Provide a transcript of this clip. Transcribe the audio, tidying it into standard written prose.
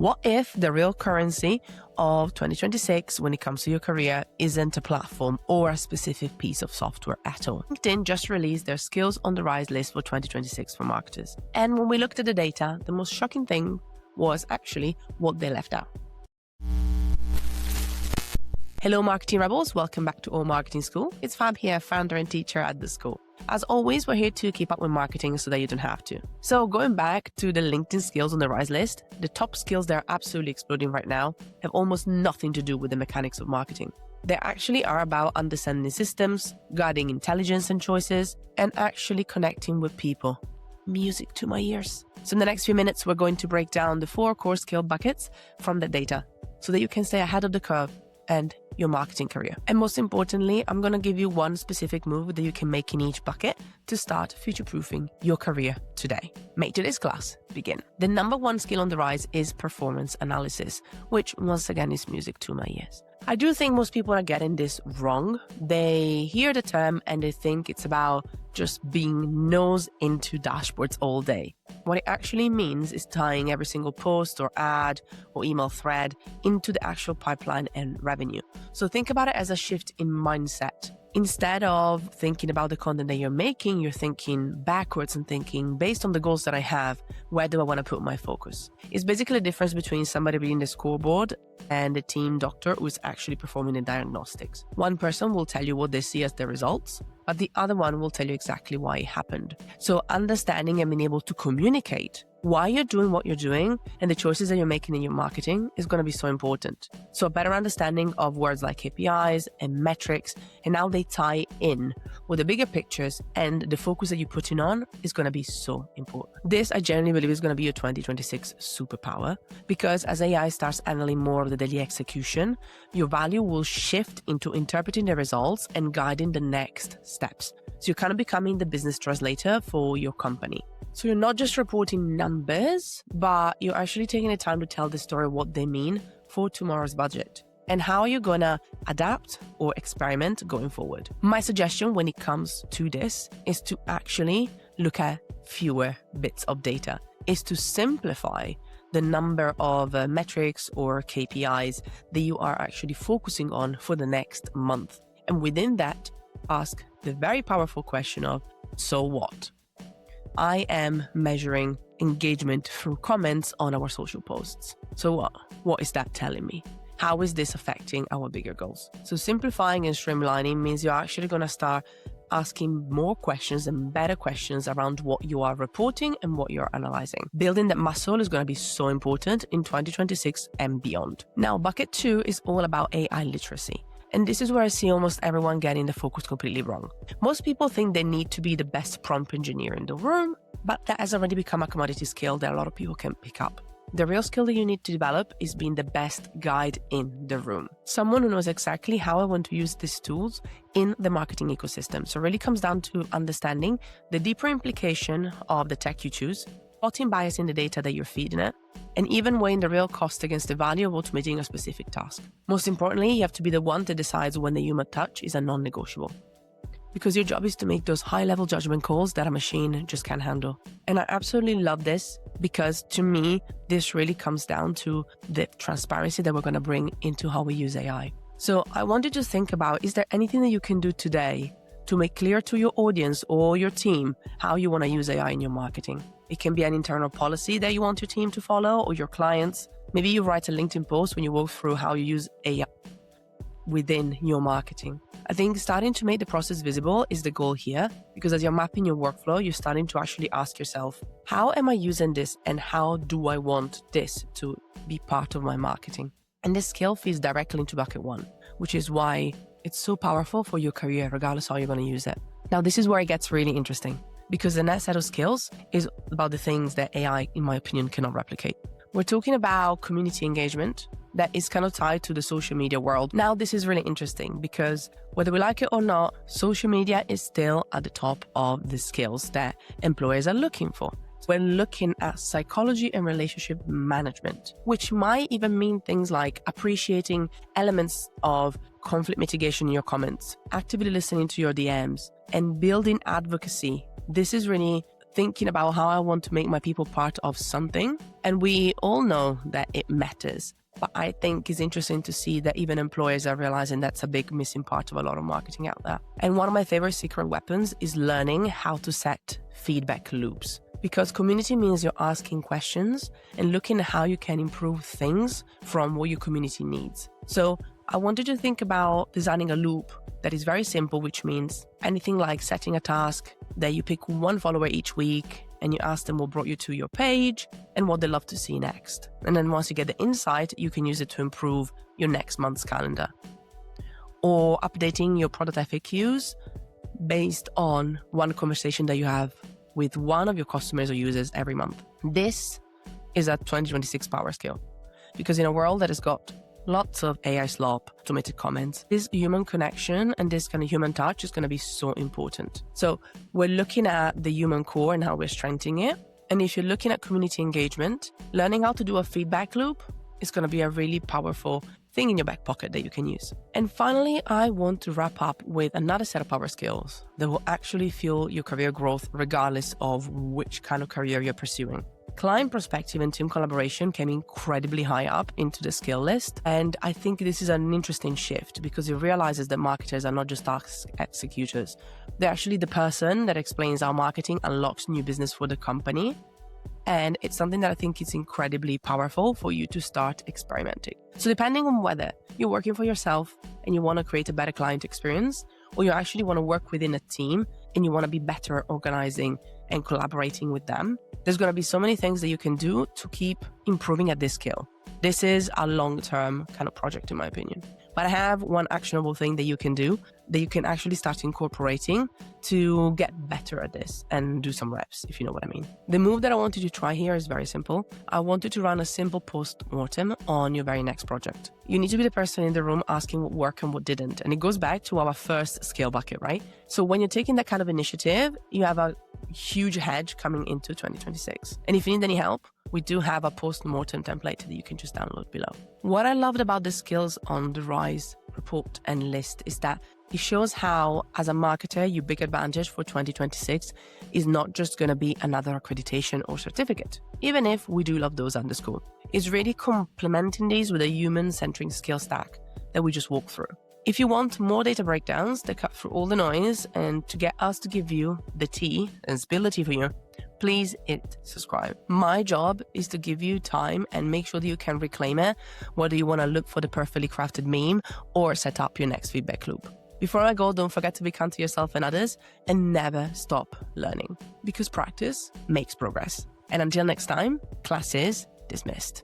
What if the real currency of 2026 when it comes to your career isn't a platform or a specific piece of software at all? LinkedIn just released their Skills on the Rise list for 2026 for marketers. And when we looked at the data, the most shocking thing was actually what they left out. Hello, marketing rebels. Welcome back to All Marketing School. It's Fab here, founder and teacher at the school. As always, we're here to keep up with marketing so that you don't have to. So going back to the LinkedIn Skills on the Rise list, the top skills that are absolutely exploding right now have almost nothing to do with the mechanics of marketing. They actually are about understanding systems, guiding intelligence and choices, and actually connecting with people. Music to my ears. So in the next few minutes, we're going to break down the 4 core skill buckets from the data so that you can stay ahead of the curve and your marketing career. And most importantly, I'm going to give you one specific move that you can make in each bucket to start future-proofing your career today. Make today's class begin. The number 1 skill on the rise is performance analysis, which once again is music to my ears. I do think most people are getting this wrong. They hear the term and they think it's about just being nose into dashboards all day. What it actually means is tying every single post or ad or email thread into the actual pipeline and revenue. So think about it as a shift in mindset. Instead of thinking about the content that you're making, you're thinking backwards and thinking, based on the goals that I have, where do I want to put my focus? It's basically the difference between somebody reading the scoreboard and a team doctor who's actually performing the diagnostics. One person will tell you what they see as the results, but the other one will tell you exactly why it happened. So understanding and being able to communicate why you're doing what you're doing and the choices that you're making in your marketing is going to be so important. So a better understanding of words like KPIs and metrics and how they tie in with the bigger pictures and the focus that you're putting on is going to be so important. This, I genuinely believe, is going to be your 2026 superpower, because as AI starts handling more of the daily execution, your value will shift into interpreting the results and guiding the next steps. So you're kind of becoming the business translator for your company. So you're not just reporting numbers, but you're actually taking the time to tell the story what they mean for tomorrow's budget and how you're going to adapt or experiment going forward. My suggestion when it comes to this is to actually look at fewer bits of data, is to simplify the number of metrics or KPIs that you are actually focusing on for the next month. And within that, ask the very powerful question of, so what? I am measuring engagement through comments on our social posts. So what? What is that telling me? How is this affecting our bigger goals? So simplifying and streamlining means you're actually going to start asking more questions and better questions around what you are reporting and what you're analyzing. Building that muscle is going to be so important in 2026 and beyond. Now, bucket 2 is all about AI literacy. And this is where I see almost everyone getting the focus completely wrong. Most people think they need to be the best prompt engineer in the room, but that has already become a commodity skill that a lot of people can pick up. The real skill that you need to develop is being the best guide in the room. Someone who knows exactly how I want to use these tools in the marketing ecosystem. So it really comes down to understanding the deeper implication of the tech you choose, spotting bias in the data that you're feeding it, and even weighing the real cost against the value of automating a specific task. Most importantly, you have to be the one that decides when the human touch is a non-negotiable, because your job is to make those high-level judgment calls that a machine just can't handle. And I absolutely love this because, to me, this really comes down to the transparency that we're going to bring into how we use AI. So I want you to think about, is there anything that you can do today to make clear to your audience or your team how you want to use AI in your marketing? It can be an internal policy that you want your team to follow or your clients. Maybe you write a LinkedIn post when you walk through how you use AI within your marketing. I think starting to make the process visible is the goal here, because as you're mapping your workflow, you're starting to actually ask yourself, how am I using this and how do I want this to be part of my marketing? And this skill feeds directly into bucket 1, which is why it's so powerful for your career, regardless how you're going to use it. Now, this is where it gets really interesting, because the next set of skills is about the things that AI, in my opinion, cannot replicate. We're talking about community engagement that is kind of tied to the social media world. Now, this is really interesting because whether we like it or not, social media is still at the top of the skills that employers are looking for. We're looking at psychology and relationship management, which might even mean things like appreciating elements of conflict mitigation in your comments, actively listening to your DMs, and building advocacy. This is really thinking about how I want to make my people part of something. And we all know that it matters. But I think it's interesting to see that even employers are realizing that's a big missing part of a lot of marketing out there. And one of my favorite secret weapons is learning how to set feedback loops. Because community means you're asking questions and looking at how you can improve things from what your community needs. So I wanted to think about designing a loop that is very simple, which means anything like setting a task that you pick one follower each week and you ask them what brought you to your page and what they love to see next. And then once you get the insight, you can use it to improve your next month's calendar. Or updating your product FAQs based on one conversation that you have with one of your customers or users every month. This is a 2026 power skill, because in a world that has got lots of AI slop, automated comments, this human connection and this kind of human touch is going to be so important. So we're looking at the human core and how we're strengthening it. And if you're looking at community engagement, learning how to do a feedback loop is going to be a really powerful thing in your back pocket that you can use. And finally, I want to wrap up with another set of power skills that will actually fuel your career growth regardless of which kind of career you're pursuing. Client perspective and team collaboration came incredibly high up into the skill list. And I think this is an interesting shift because it realizes that marketers are not just task executors. They're actually the person that explains how marketing unlocks new business for the company. And it's something that I think is incredibly powerful for you to start experimenting. So depending on whether you're working for yourself and you want to create a better client experience, or you actually want to work within a team and you want to be better at organizing and collaborating with them, there's going to be so many things that you can do to keep improving at this skill. This is a long-term kind of project, in my opinion. But I have one actionable thing that you can do that you can actually start incorporating to get better at this and do some reps, if you know what I mean. The move that I want you to try here is very simple. I want you to run a simple post-mortem on your very next project. You need to be the person in the room asking what worked and what didn't. And it goes back to our first skill bucket, right? So when you're taking that kind of initiative, you have a huge hedge coming into 2026. And if you need any help, we do have a post-mortem template that you can just download below. What I loved about the skills on the RISE report and list is that it shows how, as a marketer, your big advantage for 2026 is not just going to be another accreditation or certificate, even if we do love those at the school. It's really complementing these with a human-centric skill stack that we just walk through. If you want more data breakdowns that cut through all the noise and to get us to give you the tea and spill the tea for you, please hit subscribe. My job is to give you time and make sure that you can reclaim it, whether you want to look for the perfectly crafted meme or set up your next feedback loop. Before I go, don't forget to be kind to yourself and others and never stop learning, because practice makes progress. And until next time, class is dismissed.